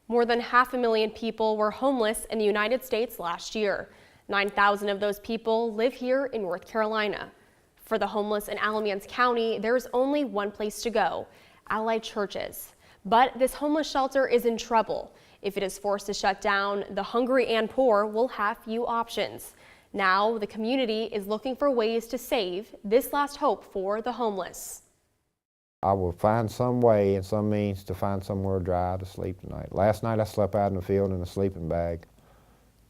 More than 500,000 people were homeless in the United States last year. 9,000 of those people live here in North Carolina. For the homeless in Alamance County, there's only one place to go: Allied Churches. But this homeless shelter is in trouble. If it is forced to shut down, the hungry and poor will have few options. Now, the community is looking for ways to save this last hope for the homeless. I will find some way and some means to find somewhere dry to sleep tonight. Last night I slept out in the field in a sleeping bag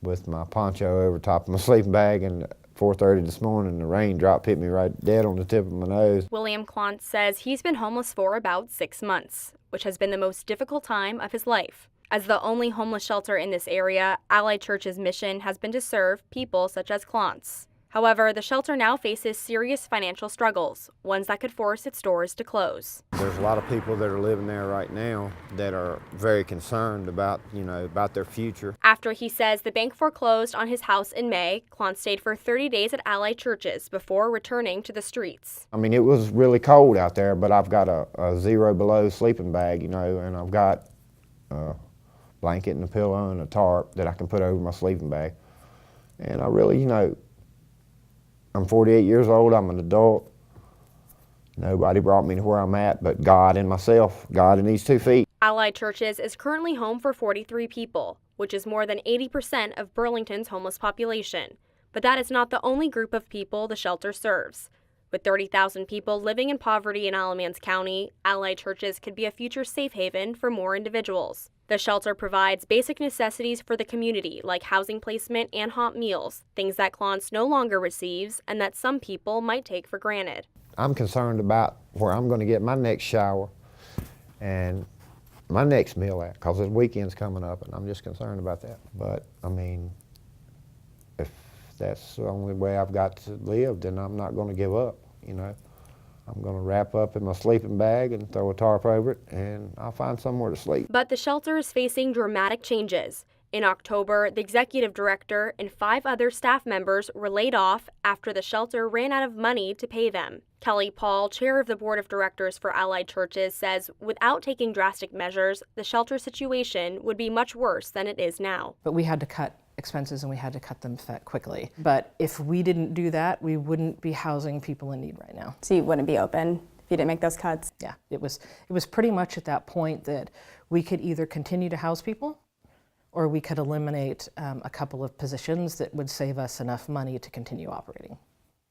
with my poncho over top of my sleeping bag, and 4:30 this morning the raindrop hit me right dead on the tip of my nose. William Klontz says he's been homeless for about 6 months, which has been the most difficult time of his life. As the only homeless shelter in this area, Allied Church's mission has been to serve people such as Klontz. However, the shelter now faces serious financial struggles, ones that could force its doors to close. There's a lot of people that are living there right now that are very concerned about, about their future. After he says the bank foreclosed on his house in May, Klontz stayed for 30 days at Allied Churches before returning to the streets. I mean, it was really cold out there, but I've got a 0 below sleeping bag, and I've got a blanket and a pillow and a tarp that I can put over my sleeping bag. And I really, I'm 48 years old, I'm an adult. Nobody brought me to where I'm at but God and myself, God and these 2 feet. Allied Churches is currently home for 43 people, which is more than 80% of Burlington's homeless population. But that is not the only group of people the shelter serves. With 30,000 people living in poverty in Alamance County, Allied Churches could be a future safe haven for more individuals. The shelter provides basic necessities for the community, like housing placement and hot meals, things that Klontz no longer receives and that some people might take for granted. I'm concerned about where I'm going to get my next shower and my next meal at, because the weekend's coming up, and I'm just concerned about that. But, I mean, if that's the only way I've got to live, then I'm not going to give up, I'm going to wrap up in my sleeping bag and throw a tarp over it, and I'll find somewhere to sleep. But the shelter is facing dramatic changes. In October, the executive director and 5 other staff members were laid off after the shelter ran out of money to pay them. Kelly Paul, chair of the board of directors for Allied Churches, says without taking drastic measures, the shelter situation would be much worse than it is now. But we had to cut expenses, and we had to cut them quickly. But if we didn't do that, we wouldn't be housing people in need right now. So you wouldn't be open if you didn't make those cuts? Yeah, it was pretty much at that point that we could either continue to house people, or we could eliminate a couple of positions that would save us enough money to continue operating.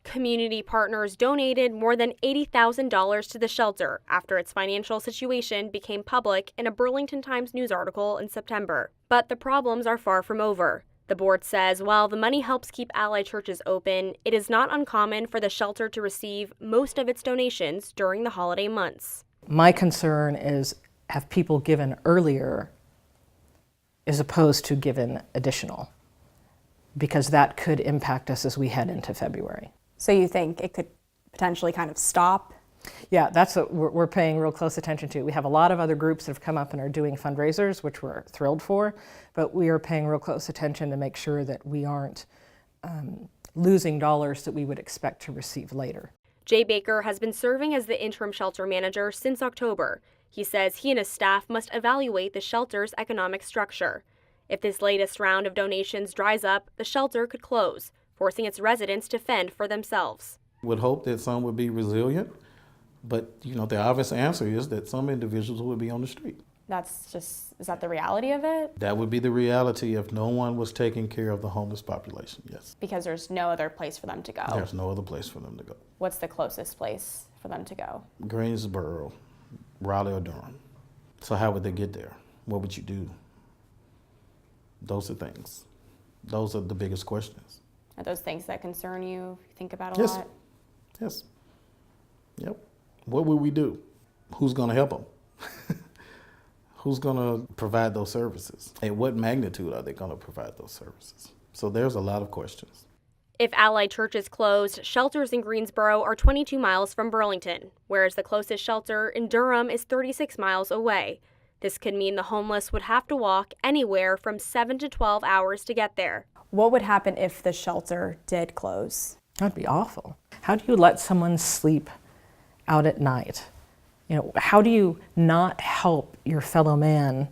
Community partners donated more than $80,000 to the shelter after its financial situation became public in a Burlington Times news article in September. But the problems are far from over. The board says while the money helps keep Allied Churches open, it is not uncommon for the shelter to receive most of its donations during the holiday months. My concern is have people given earlier as opposed to given additional, because that could impact us as we head into February. So you think it could potentially kind of stop? Yeah, that's what we're paying real close attention to. We have a lot of other groups that have come up and are doing fundraisers, which we're thrilled for, but we are paying real close attention to make sure that we aren't losing dollars that we would expect to receive later. Jay Baker has been serving as the interim shelter manager since October. He says he and his staff must evaluate the shelter's economic structure. If this latest round of donations dries up, the shelter could close, forcing its residents to fend for themselves. Would hope that some would be resilient, but the obvious answer is that some individuals would be on the street. Is that the reality of it? That would be the reality if no one was taking care of the homeless population, yes. Because there's no other place for them to go. There's no other place for them to go. What's the closest place for them to go? Greensboro, Raleigh, or Durham. So how would they get there? What would you do? Those are things. Those are the biggest questions. Are those things that concern you think about a Yes. lot? Yes. Yep. What would we do? Who's going to help them? Who's going to provide those services? At what magnitude are they going to provide those services? So there's a lot of questions. If Allied Churches closed, shelters in Greensboro are 22 miles from Burlington, whereas the closest shelter in Durham is 36 miles away. This could mean the homeless would have to walk anywhere from 7 to 12 hours to get there. What would happen if the shelter did close? That'd be awful. How do you let someone sleep out at night? How do you not help your fellow man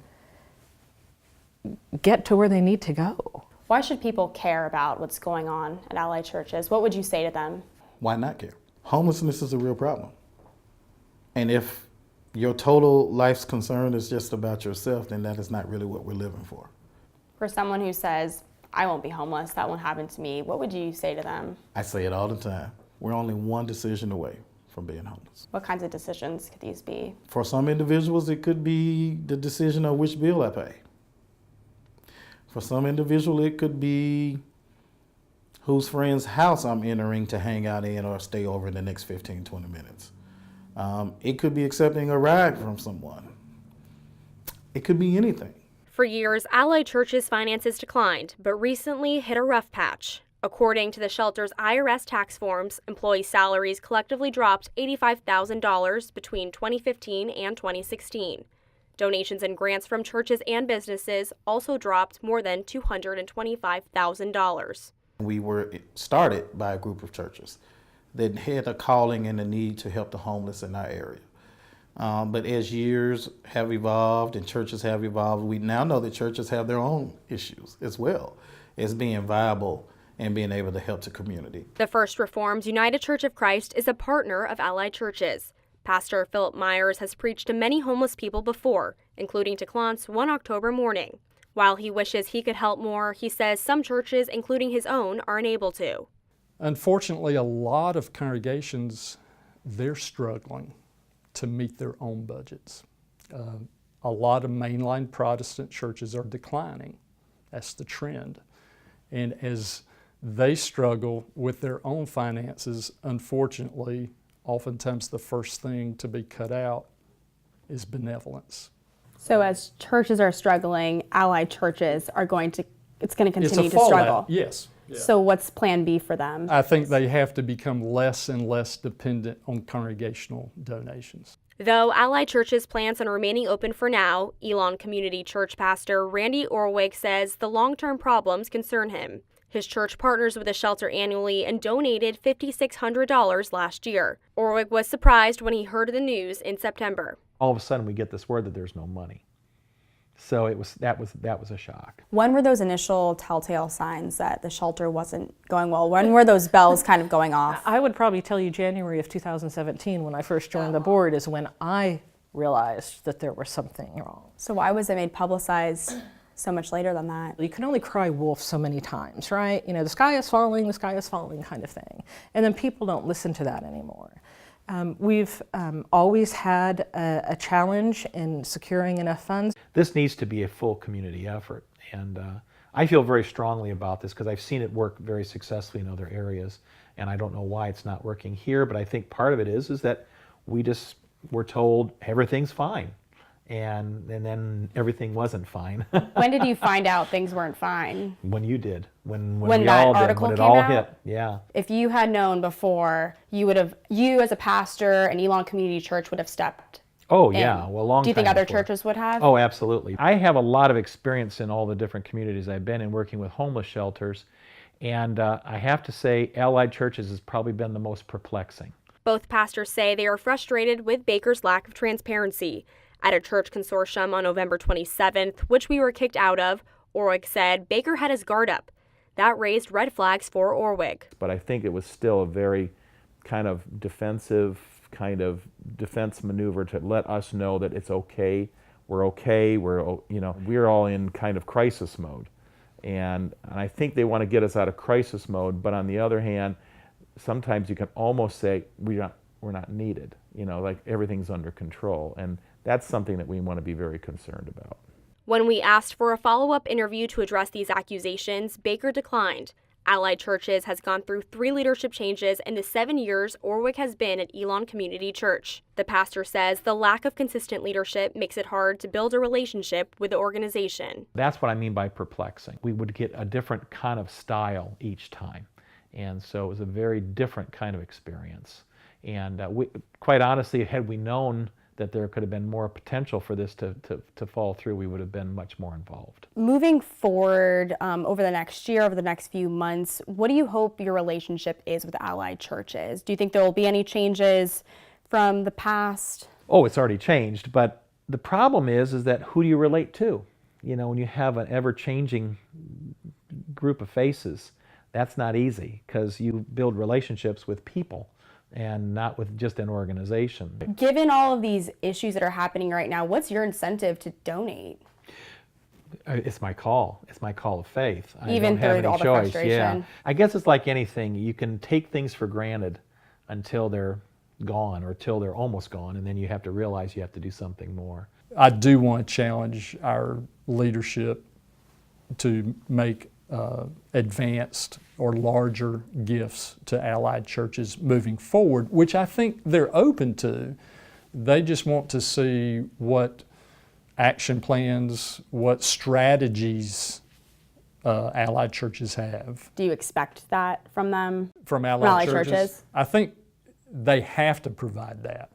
get to where they need to go. Why should people care about what's going on at Allied churches? What would you say to them? Why not care? Homelessness is a real problem. And if your total life's concern is just about yourself, then that is not really what we're living for. For someone who says, I won't be homeless, that won't happen to me, what would you say to them? I say it all the time. We're only one decision away from being homeless. What kinds of decisions could these be? For some individuals, it could be the decision of which bill I pay. For some individual, it could be whose friend's house I'm entering to hang out in or stay over in the next 15, 20 minutes. It could be accepting a ride from someone. It could be anything. For years, Allied Church's finances declined, but recently hit a rough patch. According to the shelter's IRS tax forms, employee salaries collectively dropped $85,000 between 2015 and 2016. Donations and grants from churches and businesses also dropped more than $225,000. We were started by a group of churches that had a calling and a need to help the homeless in our area. But as years have evolved and churches have evolved, we now know that churches have their own issues as well as being viable and being able to help the community. The First Reformed United Church of Christ is a partner of Allied Churches. Pastor Philip Myers has preached to many homeless people before, including to Clance one October morning. While he wishes he could help more, he says some churches, including his own, are unable to. Unfortunately, a lot of congregations, they're struggling to meet their own budgets. A lot of mainline Protestant churches are declining. That's the trend. And as they struggle with their own finances, unfortunately, oftentimes the first thing to be cut out is benevolence. So as churches are struggling, Allied churches are going to continue It's a to fallout, struggle. yes. Yeah. So what's plan B for them? I think they have to become less and less dependent on congregational donations. Though Allied Churches plans on remaining open for now, Elon Community Church pastor Randy Orwig says the long-term problems concern him. His church partners with the shelter annually and donated $5,600 last year. Orwig was surprised when he heard the news in September. All of a sudden we get this word that there's no money. So that was a shock. When were those initial telltale signs that the shelter wasn't going well? When were those bells kind of going off? I would probably tell you January of 2017, when I first joined the board, is when I realized that there was something wrong. So why was it made publicized so much later than that? You can only cry wolf so many times, right? You know, the sky is falling kind of thing. And then people don't listen to that anymore. We've always had a challenge in securing enough funds. This needs to be a full community effort, and I feel very strongly about this because I've seen it work very successfully in other areas, and I don't know why it's not working here, but I think part of it is that we just were told everything's fine, and then everything wasn't fine. When did you find out things weren't fine? When you did, when When we that all did, article when it came all out? hit, yeah. If you had known before, you as a pastor and Elon Community Church would have stepped Oh in. yeah, well, a long time Do you think other before. churches would have? Oh, absolutely. I have a lot of experience in all the different communities I've been in working with homeless shelters, and I have to say Allied Churches has probably been the most perplexing. Both pastors say they are frustrated with Baker's lack of transparency. At a church consortium on November 27th, which we were kicked out of, Orwig said Baker had his guard up. That raised red flags for Orwig. But I think it was still a very kind of defense maneuver to let us know that it's okay, we're all in kind of crisis mode. And I think they want to get us out of crisis mode, but on the other hand, sometimes you can almost say we're not needed, like everything's under control. And that's something that we want to be very concerned about. When we asked for a follow-up interview to address these accusations, Baker declined. Allied Churches has gone through 3 leadership changes in the 7 years Orwig has been at Elon Community Church. The pastor says the lack of consistent leadership makes it hard to build a relationship with the organization. That's what I mean by perplexing. We would get a different kind of style each time. And so it was a very different kind of experience. And quite honestly, had we known that there could have been more potential for this to fall through, we would have been much more involved. Moving forward over the next year, over the next few months, what do you hope your relationship is with Allied Churches? Do you think there will be any changes from the past? Oh, it's already changed, but the problem is that who do you relate to? you know, when you have an ever-changing group of faces, that's not easy because you build relationships with people and not with just an organization. Given all of these issues that are happening right now, what's your incentive to donate? It's my call. It's my call of faith. I Even don't have through any all the choice. frustration. Yeah. I guess it's like anything. You can take things for granted until they're gone or till they're almost gone, and then you have to realize you have to do something more. I do want to challenge our leadership to make advanced or larger gifts to allied churches moving forward, which I think they're open to. They just want to see what action plans, what strategies allied churches have. Do you expect that from them? From Allied allied churches? I think they have to provide that.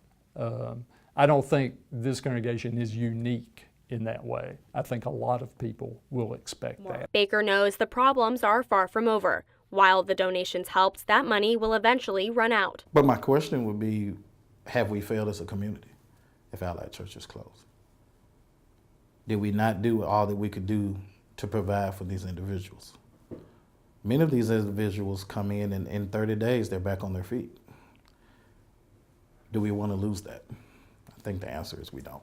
I don't think this congregation is unique in that way. I think a lot of people will expect that. Baker knows the problems are far from over. While the donations helped, that money will eventually run out. But my question would be, have we failed as a community if Allied Churches closed? Did we not do all that we could do to provide for these individuals? Many of these individuals come in and in 30 days, they're back on their feet. Do we want to lose that? I think the answer is we don't.